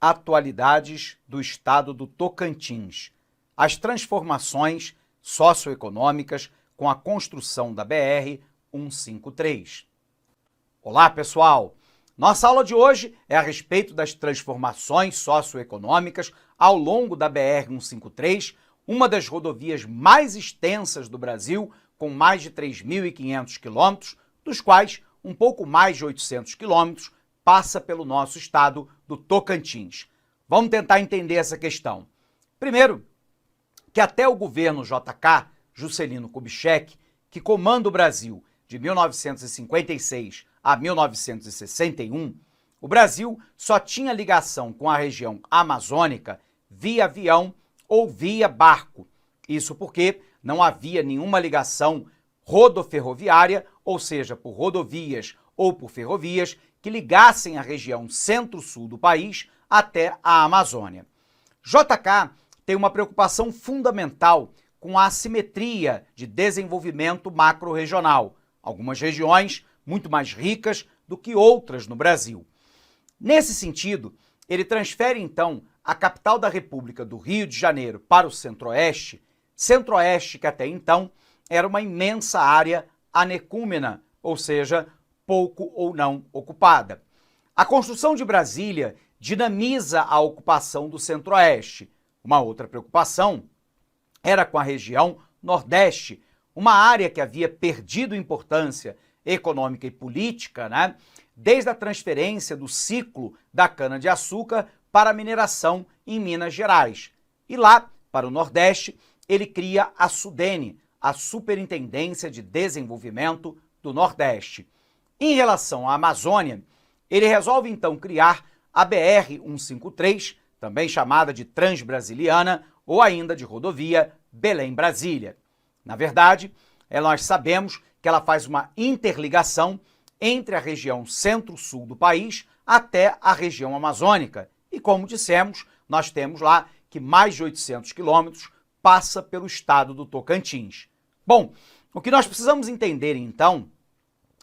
Atualidades do estado do Tocantins. As transformações socioeconômicas com a construção da BR-153. Olá, pessoal! Nossa aula de hoje é a respeito das transformações socioeconômicas ao longo da BR-153, uma das rodovias mais extensas do Brasil, com mais de 3.500 quilômetros, dos quais um pouco mais de 800 quilômetros passa pelo nosso estado do Tocantins. Vamos tentar entender essa questão. Primeiro, que até o governo JK, Juscelino Kubitschek, que comanda o Brasil de 1956 a 1961, o Brasil só tinha ligação com a região amazônica via avião ou via barco. Isso porque não havia nenhuma ligação rodoferroviária, ou seja, por rodovias ou por ferrovias, que ligassem a região centro-sul do país até a Amazônia. JK tem uma preocupação fundamental com a assimetria de desenvolvimento macro-regional. Algumas regiões muito mais ricas do que outras no Brasil. Nesse sentido, ele transfere então a capital da República do Rio de Janeiro para o Centro-Oeste, Centro-Oeste que até então era uma imensa área anecúmena, ou seja, pouco ou não ocupada. A construção de Brasília dinamiza a ocupação do Centro-Oeste. Uma outra preocupação era com a região Nordeste, uma área que havia perdido importância econômica e política, desde a transferência do ciclo da cana-de-açúcar para a mineração em Minas Gerais. E lá, para o Nordeste, ele cria a SUDENE, a Superintendência de Desenvolvimento do Nordeste. Em relação à Amazônia, ele resolve então criar a BR-153, também chamada de Transbrasiliana ou ainda de rodovia Belém-Brasília. Na verdade, nós sabemos que ela faz uma interligação entre a região centro-sul do país até a região amazônica. E como dissemos, nós temos lá que mais de 800 quilômetros passa pelo estado do Tocantins. Bom, o que nós precisamos entender então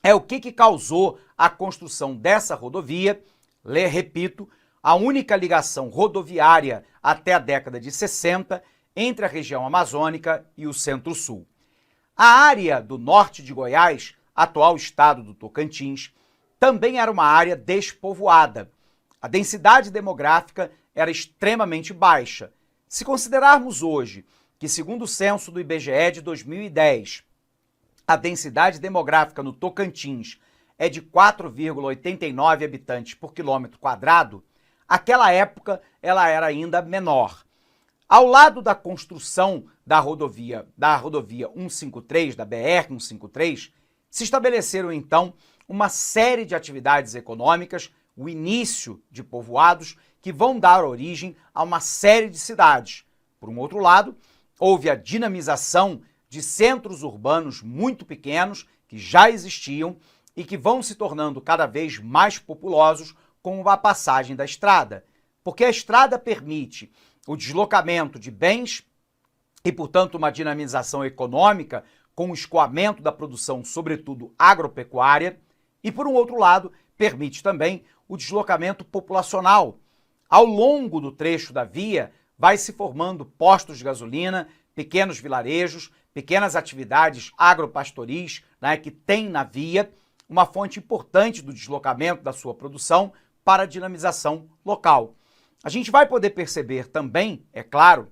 é o que causou a construção dessa rodovia. Repito, a única ligação rodoviária até a década de 60 entre a região amazônica e o centro-sul. A área do norte de Goiás, atual estado do Tocantins, também era uma área despovoada. A densidade demográfica era extremamente baixa. Se considerarmos hoje que, segundo o censo do IBGE de 2010, a densidade demográfica no Tocantins é de 4,89 habitantes por quilômetro quadrado, aquela época ela era ainda menor. Ao lado da construção da rodovia 153, da BR-153, se estabeleceram então uma série de atividades econômicas, o início de povoados que vão dar origem a uma série de cidades. Por um outro lado, houve a dinamização de centros urbanos muito pequenos que já existiam e que vão se tornando cada vez mais populosos com a passagem da estrada, porque a estrada permite o deslocamento de bens e, portanto, uma dinamização econômica com o escoamento da produção, sobretudo agropecuária, e, por um outro lado, permite também o deslocamento populacional. Ao longo do trecho da via, vai se formando postos de gasolina, pequenos vilarejos, pequenas atividades agropastoris, que tem na via, uma fonte importante do deslocamento da sua produção para a dinamização local. A gente vai poder perceber também, é claro,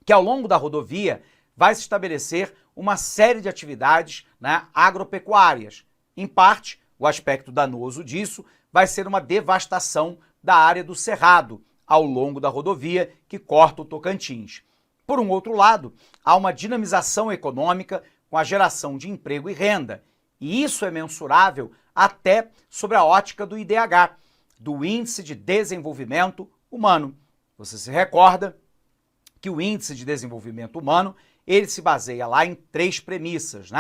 que ao longo da rodovia vai se estabelecer uma série de atividades agropecuárias. Em parte, o aspecto danoso disso vai ser uma devastação da área do Cerrado ao longo da rodovia que corta o Tocantins. Por um outro lado, há uma dinamização econômica com a geração de emprego e renda, e isso é mensurável até sobre a ótica do IDH, do Índice de Desenvolvimento Humano. Você se recorda que o Índice de Desenvolvimento Humano, ele se baseia lá em 3 premissas,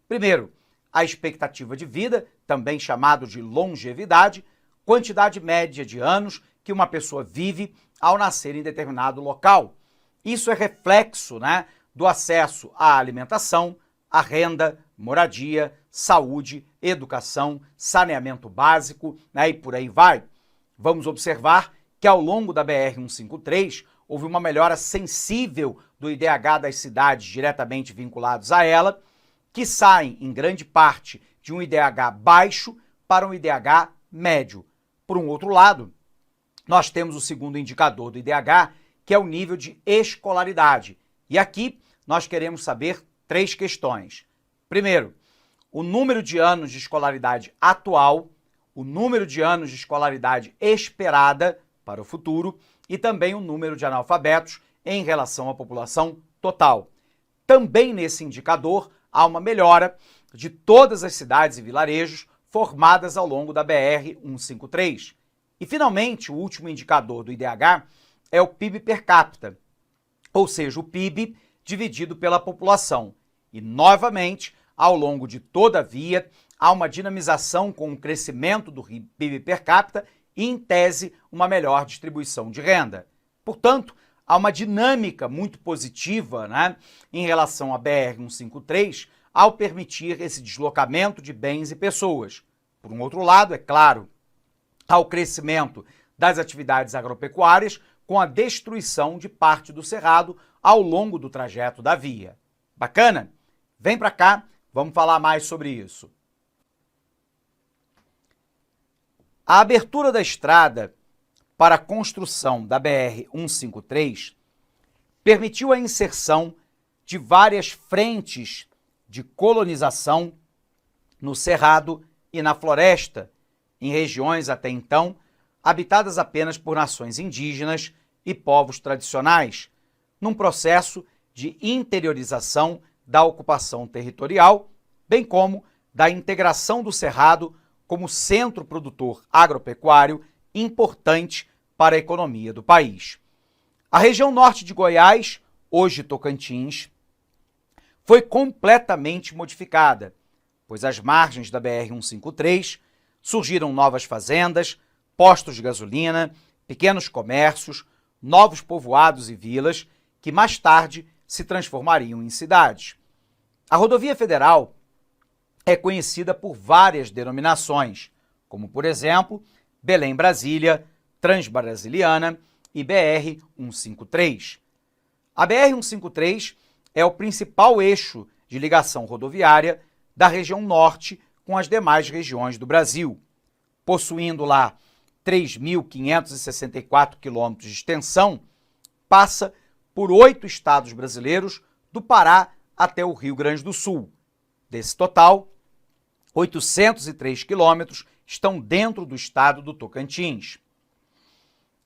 Primeiro, a expectativa de vida, também chamado de longevidade, quantidade média de anos que uma pessoa vive ao nascer em determinado local. Isso é reflexo, do acesso à alimentação, à renda, moradia, saúde, educação, saneamento básico, e por aí vai. Vamos observar que ao longo da BR-153 houve uma melhora sensível do IDH das cidades diretamente vinculados a ela, que saem, em grande parte, de um IDH baixo para um IDH médio. Por um outro lado, nós temos o segundo indicador do IDH, que é o nível de escolaridade. E aqui nós queremos saber 3 questões. Primeiro, o número de anos de escolaridade atual, o número de anos de escolaridade esperada para o futuro e também o número de analfabetos em relação à população total. Também nesse indicador há uma melhora de todas as cidades e vilarejos formadas ao longo da BR-153. E, finalmente, o último indicador do IDH é o PIB per capita, ou seja, o PIB dividido pela população. E, novamente, ao longo de toda a via, há uma dinamização com o crescimento do PIB per capita e, em tese, uma melhor distribuição de renda. Portanto, há uma dinâmica muito positiva, em relação à BR-153 ao permitir esse deslocamento de bens e pessoas. Por um outro lado, é claro, há o crescimento das atividades agropecuárias com a destruição de parte do cerrado ao longo do trajeto da via. Bacana? Vem para cá, vamos falar mais sobre isso. A abertura da estrada para a construção da BR-153 permitiu a inserção de várias frentes de colonização no cerrado e na floresta, em regiões até então habitadas apenas por nações indígenas e povos tradicionais, num processo de interiorização da ocupação territorial, bem como da integração do cerrado como centro produtor agropecuário importante para a economia do país. A região norte de Goiás, hoje Tocantins, foi completamente modificada, pois às margens da BR-153 surgiram novas fazendas, postos de gasolina, pequenos comércios, novos povoados e vilas que mais tarde se transformariam em cidades. A rodovia federal é conhecida por várias denominações, como, por exemplo, Belém-Brasília, Transbrasiliana e BR-153. A BR-153 é o principal eixo de ligação rodoviária da região norte com as demais regiões do Brasil, possuindo lá 3.564 quilômetros de extensão, passa por 8 estados brasileiros, do Pará até o Rio Grande do Sul. Desse total, 803 quilômetros estão dentro do estado do Tocantins.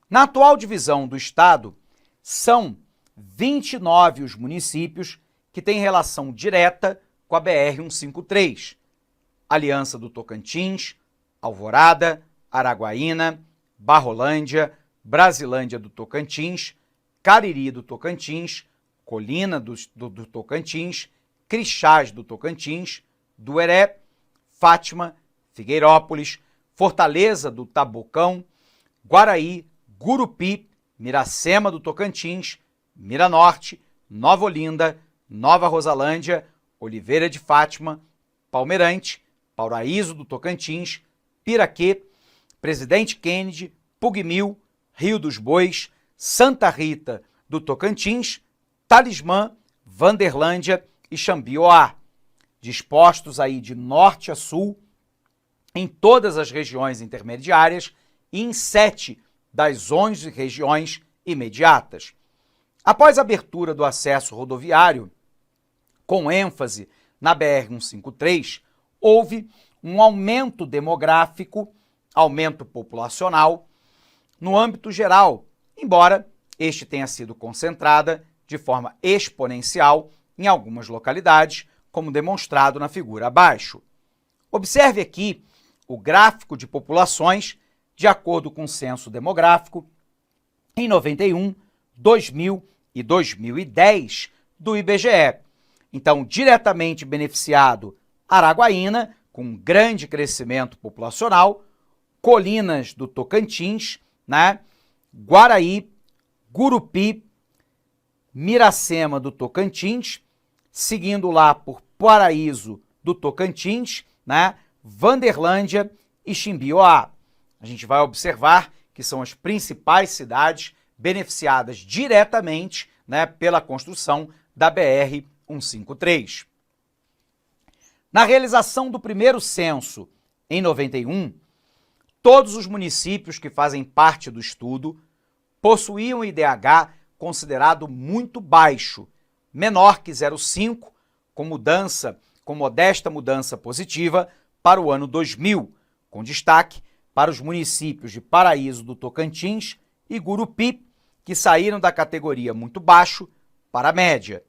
Na atual divisão do estado, são 29 os municípios que têm relação direta com a BR-153, Aliança do Tocantins, Alvorada, Araguaína, Barrolândia, Brasilândia do Tocantins, Cariri do Tocantins, Colina do Tocantins, Crixás do Tocantins, Dueré, Fátima, Figueirópolis, Fortaleza do Tabocão, Guaraí, Gurupi, Miracema do Tocantins, Miranorte, Nova Olinda, Nova Rosalândia, Oliveira de Fátima, Palmeirante, Paraíso do Tocantins, Piraquê, Presidente Kennedy, Pugmil, Rio dos Bois, Santa Rita do Tocantins, Talismã, Vanderlândia e Xambioá, dispostos aí de norte a sul em todas as regiões intermediárias e em 7 das 11 regiões imediatas. Após a abertura do acesso rodoviário, com ênfase na BR-153, houve um aumento demográfico, aumento populacional, no âmbito geral, embora este tenha sido concentrada de forma exponencial em algumas localidades, como demonstrado na figura abaixo. Observe aqui o gráfico de populações de acordo com o censo demográfico em 91, 2000 e 2010 do IBGE. Então, diretamente beneficiado Araguaína, com um grande crescimento populacional, Colinas do Tocantins, Guaraí, Gurupi, Miracema do Tocantins, seguindo lá por Paraíso do Tocantins, Vanderlândia e Ximbioá. A gente vai observar que que são as principais cidades beneficiadas diretamente, né, pela construção da BR-153. Na realização do primeiro censo, em 91, todos os municípios que fazem parte do estudo possuíam IDH considerado muito baixo, menor que 0,5, com modesta mudança positiva para o ano 2000, com destaque para os municípios de Paraíso do Tocantins e Gurupi, que saíram da categoria muito baixo para a média.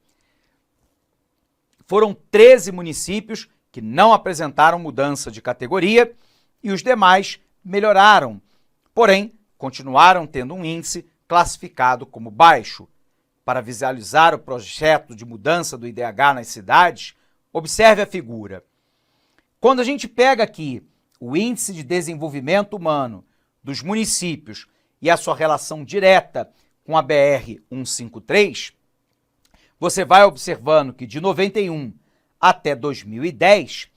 Foram 13 municípios que não apresentaram mudança de categoria e os demais melhoraram, porém continuaram tendo um índice classificado como baixo. Para visualizar o projeto de mudança do IDH nas cidades, observe a figura. Quando a gente pega aqui o índice de desenvolvimento humano dos municípios e a sua relação direta com a BR-153, você vai observando que de 91 até 2010,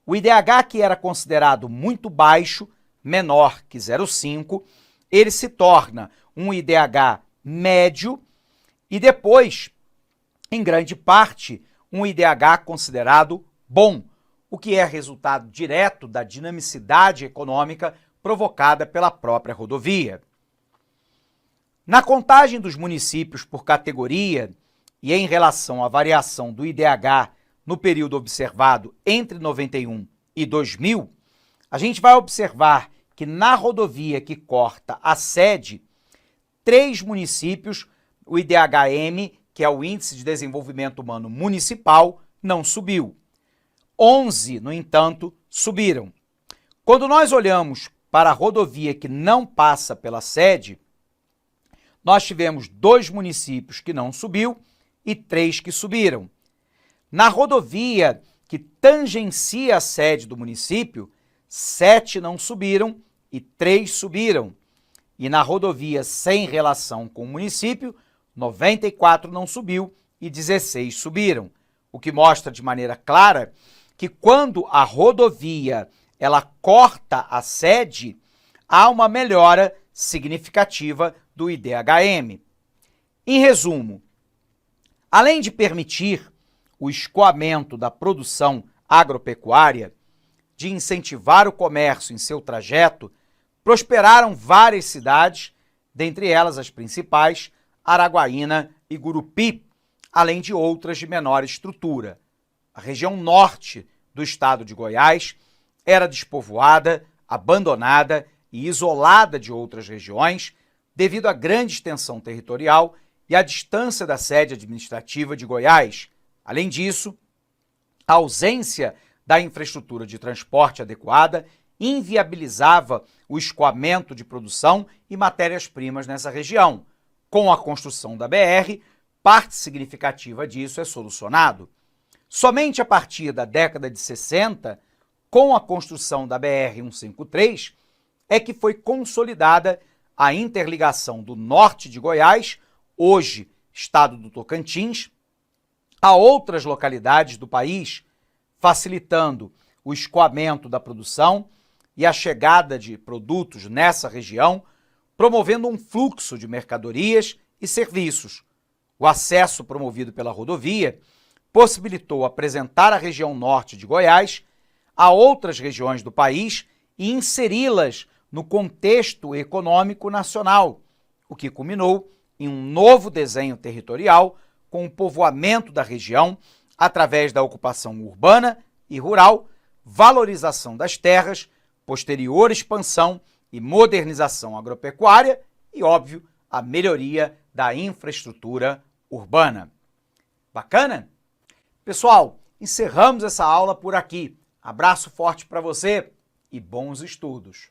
o IDH, que era considerado muito baixo, menor que 0,5, ele se torna um IDH médio e depois, em grande parte, um IDH considerado bom, o que é resultado direto da dinamicidade econômica provocada pela própria rodovia. Na contagem dos municípios por categoria e em relação à variação do IDH no período observado entre 91 e 2000, a gente vai observar que na rodovia que corta a sede, 3 municípios, o IDH-M, que é o Índice de Desenvolvimento Humano Municipal, não subiu. 11, no entanto, subiram. Quando nós olhamos para a rodovia que não passa pela sede, nós tivemos 2 municípios que não subiu e 3 que subiram. Na rodovia que tangencia a sede do município, 7 não subiram e 3 subiram. E na rodovia sem relação com o município, 94 não subiu e 16 subiram. O que mostra de maneira clara que quando a rodovia ela corta a sede, há uma melhora significativa do IDH-M. Em resumo, além de permitir o escoamento da produção agropecuária, de incentivar o comércio em seu trajeto, prosperaram várias cidades, dentre elas as principais, Araguaína e Gurupi, além de outras de menor estrutura. A região norte do estado de Goiás era despovoada, abandonada e isolada de outras regiões devido à grande extensão territorial e à distância da sede administrativa de Goiás. Além disso, a ausência da infraestrutura de transporte adequada inviabilizava o escoamento de produção e matérias-primas nessa região. Com a construção da BR, parte significativa disso é solucionado. Somente a partir da década de 60, com a construção da BR-153, é que foi consolidada a interligação do norte de Goiás, hoje estado do Tocantins, a outras localidades do país, facilitando o escoamento da produção e a chegada de produtos nessa região, promovendo um fluxo de mercadorias e serviços. O acesso promovido pela rodovia possibilitou apresentar a região norte de Goiás a outras regiões do país e inseri-las no contexto econômico nacional, o que culminou em um novo desenho territorial com o povoamento da região através da ocupação urbana e rural, valorização das terras, posterior expansão e modernização agropecuária e, óbvio, a melhoria da infraestrutura urbana. Bacana? Pessoal, encerramos essa aula por aqui. Abraço forte para você e bons estudos!